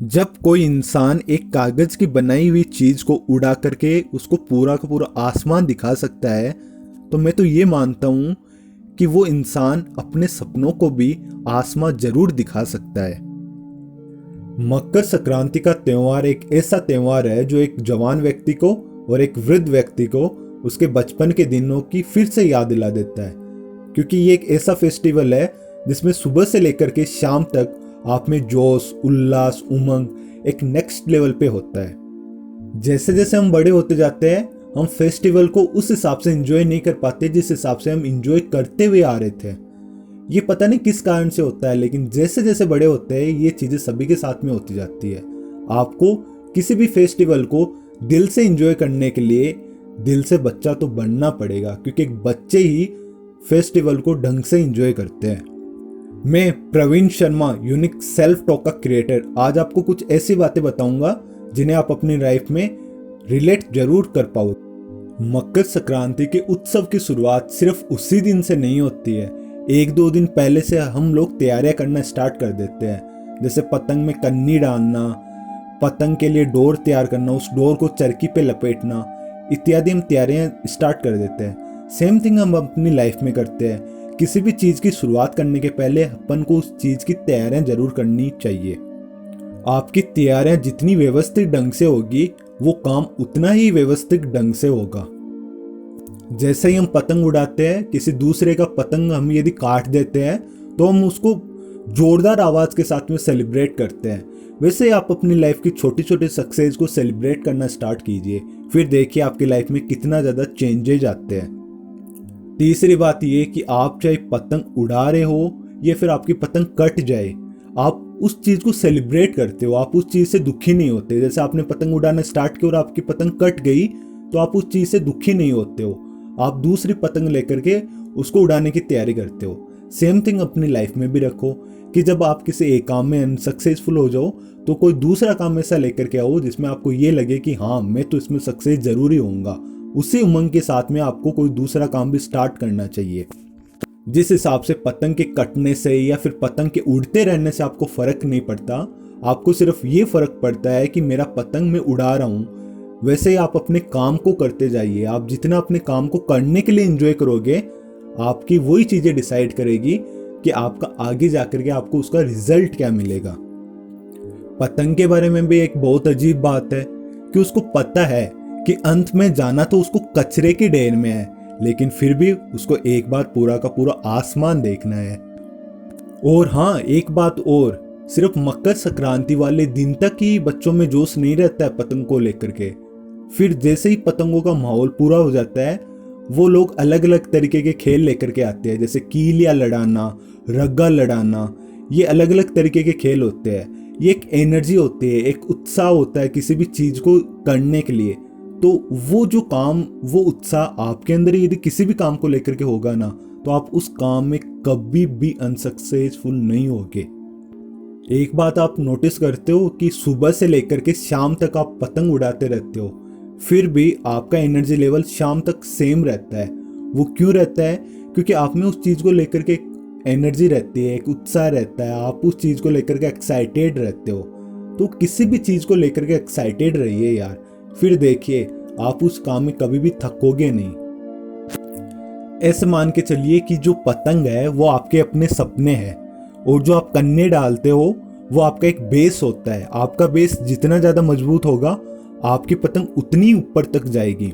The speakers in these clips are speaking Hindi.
जब कोई इंसान एक कागज की बनाई हुई चीज को उड़ा करके उसको पूरा का पूरा आसमान दिखा सकता है, तो मैं तो ये मानता हूं कि वो इंसान अपने सपनों को भी आसमान जरूर दिखा सकता है। मकर संक्रांति का त्योहार एक ऐसा त्योहार है जो एक जवान व्यक्ति को और एक वृद्ध व्यक्ति को उसके बचपन के दिनों की फिर से याद दिला देता है, क्योंकि ये एक ऐसा फेस्टिवल है जिसमें सुबह से लेकर के शाम तक आप में जोश, उल्लास, उमंग एक नेक्स्ट लेवल पे होता है। जैसे जैसे हम बड़े होते जाते हैं, हम फेस्टिवल को उस हिसाब से एंजॉय नहीं कर पाते जिस हिसाब से हम एंजॉय करते हुए आ रहे थे। ये पता नहीं किस कारण से होता है, लेकिन जैसे जैसे बड़े होते हैं ये चीजें सभी के साथ में होती जाती है। आपको किसी भी फेस्टिवल को दिल से एंजॉय करने के लिए दिल से बच्चा तो बनना पड़ेगा, क्योंकि एक बच्चे ही फेस्टिवल को ढंग से एंजॉय करते हैं। मैं Praveen Sharma, unique self talk का क्रिएटर, आज आपको कुछ ऐसी बातें बताऊंगा जिन्हें आप अपनी लाइफ में रिलेट जरूर कर पाओ। मकर संक्रांति के उत्सव की शुरुआत सिर्फ उसी दिन से नहीं होती है। एक दो दिन पहले से हम लोग तैयारियां करना स्टार्ट कर देते हैं, जैसे पतंग में कन्नी डालना, पतंग के लिए डोर तैयार करना, उस डोर को चरखी पे लपेटना इत्यादि हम तैयारियां स्टार्ट कर देते हैं। सेम थिंग हम अपनी लाइफ में करते हैं। किसी भी चीज़ की शुरुआत करने के पहले अपन को उस चीज़ की तैयारियां जरूर करनी चाहिए। आपकी तैयारियां जितनी व्यवस्थित ढंग से होगी वो काम उतना ही व्यवस्थित ढंग से होगा। जैसे ही हम पतंग उड़ाते हैं, किसी दूसरे का पतंग हम यदि काट देते हैं तो हम उसको जोरदार आवाज़ के साथ में सेलिब्रेट करते हैं। वैसे ही आप अपनी लाइफ की छोटी छोटी सक्सेस को सेलिब्रेट करना स्टार्ट कीजिए, फिर देखिए आपकी लाइफ में कितना ज़्यादा चेंजेज आते हैं। तीसरी बात ये कि आप चाहे पतंग उड़ा रहे हो या फिर आपकी पतंग कट जाए, आप उस चीज़ को सेलिब्रेट करते हो, आप उस चीज़ से दुखी नहीं होते। जैसे आपने पतंग उड़ाना स्टार्ट किया और आपकी पतंग कट गई तो आप उस चीज़ से दुखी नहीं होते हो, आप दूसरी पतंग लेकर के उसको उड़ाने की तैयारी करते हो। सेम थिंग अपनी लाइफ में भी रखो कि जब आप किसी एक काम में अनसक्सेसफुल हो जाओ तो कोई दूसरा काम ऐसा लेकर के आओ जिसमें आपको ये लगे कि हाँ, मैं तो इसमें सक्सेस जरूरी होऊंगा। उसी उमंग के साथ में आपको कोई दूसरा काम भी स्टार्ट करना चाहिए। जिस हिसाब से पतंग के कटने से या फिर पतंग के उड़ते रहने से आपको फर्क नहीं पड़ता, आपको सिर्फ ये फर्क पड़ता है कि मेरा पतंग मैं उड़ा रहा हूँ, वैसे ही आप अपने काम को करते जाइए। आप जितना अपने काम को करने के लिए एंजॉय करोगे, आपकी वही चीजें डिसाइड करेगी कि आपका आगे जाकर के आपको उसका रिजल्ट क्या मिलेगा। पतंग के बारे में भी एक बहुत अजीब बात है कि उसको पता है कि अंत में जाना तो उसको कचरे की ढेर में है, लेकिन फिर भी उसको एक बार पूरा का पूरा आसमान देखना है। और हाँ, एक बात और, सिर्फ मकर संक्रांति वाले दिन तक ही बच्चों में जोश नहीं रहता है पतंग को लेकर के। फिर जैसे ही पतंगों का माहौल पूरा हो जाता है, वो लोग अलग अलग तरीके के खेल लेकर के आते हैं, जैसे कीलियाँ लड़ाना, रग्गा लड़ाना। ये अलग अलग तरीके के खेल होते हैं। ये एक एनर्जी होती है, एक उत्साह होता है किसी भी चीज़ को करने के लिए। तो वो जो काम, वो उत्साह आपके अंदर यदि किसी भी काम को लेकर के होगा ना, तो आप उस काम में कभी भी अनसक्सेसफुल नहीं होगे। एक बात आप नोटिस करते हो कि सुबह से लेकर के शाम तक आप पतंग उड़ाते रहते हो, फिर भी आपका एनर्जी लेवल शाम तक सेम रहता है। वो क्यों रहता है? क्योंकि आप में उस चीज़ को लेकर के एनर्जी रहती है, एक उत्साह रहता है, आप उस चीज़ को लेकर के एक्साइटेड रहते हो। तो किसी भी चीज़ को लेकर के एक्साइटेड रहिए यार, फिर देखिए आप उस काम में कभी भी थकोगे नहीं। ऐसे मान के चलिए कि जो पतंग है वो आपके अपने सपने हैं, और जो आप कन्ने डालते हो वो आपका एक बेस होता है। आपका बेस जितना ज़्यादा मजबूत होगा, आपकी पतंग उतनी ऊपर तक जाएगी।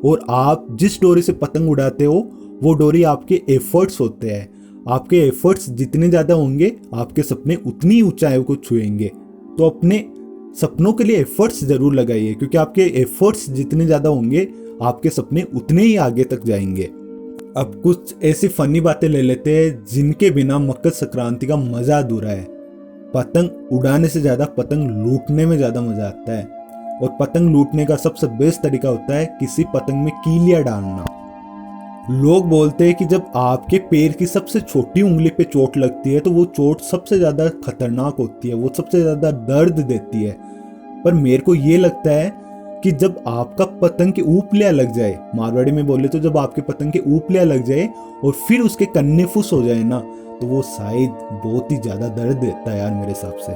और आप जिस डोरी से पतंग उड़ाते हो वो डोरी आपके एफर्ट्स होते हैं। आपके एफर्ट्स जितने ज़्यादा होंगे, आपके सपने उतनी ऊंचाई को छुएंगे। तो अपने सपनों के लिए एफर्ट्स जरूर लगाइए, क्योंकि आपके एफर्ट्स जितने ज़्यादा होंगे, आपके सपने उतने ही आगे तक जाएंगे। अब कुछ ऐसी फनी बातें ले लेते हैं जिनके बिना मकर संक्रांति का मजा अधूरा है। पतंग उड़ाने से ज़्यादा पतंग लूटने में ज़्यादा मजा आता है, और पतंग लूटने का सबसे बेस्ट तरीका होता है किसी पतंग में कीलियाँ डालना। लोग बोलते हैं कि जब आपके पैर की सबसे छोटी उंगली पे चोट लगती है तो वो चोट सबसे ज़्यादा खतरनाक होती है, वो सबसे ज़्यादा दर्द देती है। पर मेरे को ये लगता है कि जब आपका पतंग के ऊपलिया लग जाए, मारवाड़ी में बोले तो जब आपके पतंग के ऊपलिया लग जाए और फिर उसके कन्ने फुस हो जाए ना, तो वो शायद बहुत ही ज़्यादा दर्द देता है यार मेरे हिसाब से।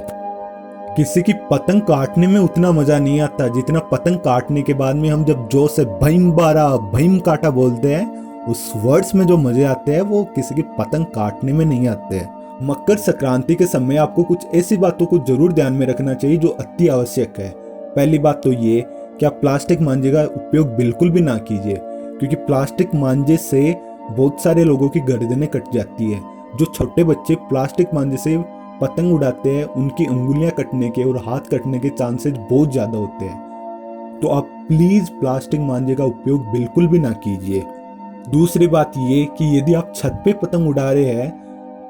किसी की पतंग काटने में उतना मजा नहीं आता जितना पतंग काटने के बाद में हम जब जोर से भीम बारा भीम काटा बोलते हैं, उस वर्ड्स में जो मजे आते हैं वो किसी की पतंग काटने में नहीं आते हैं। मकर संक्रांति के समय आपको कुछ ऐसी बातों को जरूर ध्यान में रखना चाहिए जो अति आवश्यक है। पहली बात तो ये कि आप प्लास्टिक मांझे का उपयोग बिल्कुल भी ना कीजिए, क्योंकि प्लास्टिक मांझे से बहुत सारे लोगों की गर्दनें कट जाती है। जो छोटे बच्चे प्लास्टिक मांझे से पतंग उड़ाते हैं उनकी अंगुलियां कटने के और हाथ कटने के चांसेस बहुत ज़्यादा होते हैं। तो आप प्लीज़ प्लास्टिक मांझे का उपयोग बिल्कुल भी ना कीजिए। दूसरी बात ये कि यदि आप छत पे पतंग उड़ा रहे हैं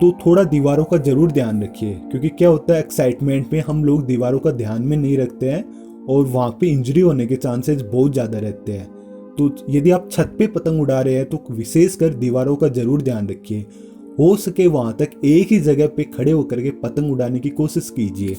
तो थोड़ा दीवारों का ज़रूर ध्यान रखिए, क्योंकि क्या होता है एक्साइटमेंट में हम लोग दीवारों का ध्यान में नहीं रखते हैं और वहाँ पे इंजरी होने के चांसेस बहुत ज़्यादा रहते हैं। तो यदि आप छत पे पतंग उड़ा रहे हैं तो विशेषकर दीवारों का ज़रूर ध्यान रखिए। हो सके वहाँ तक एक ही जगह पे खड़े होकर के पतंग उड़ाने की कोशिश कीजिए।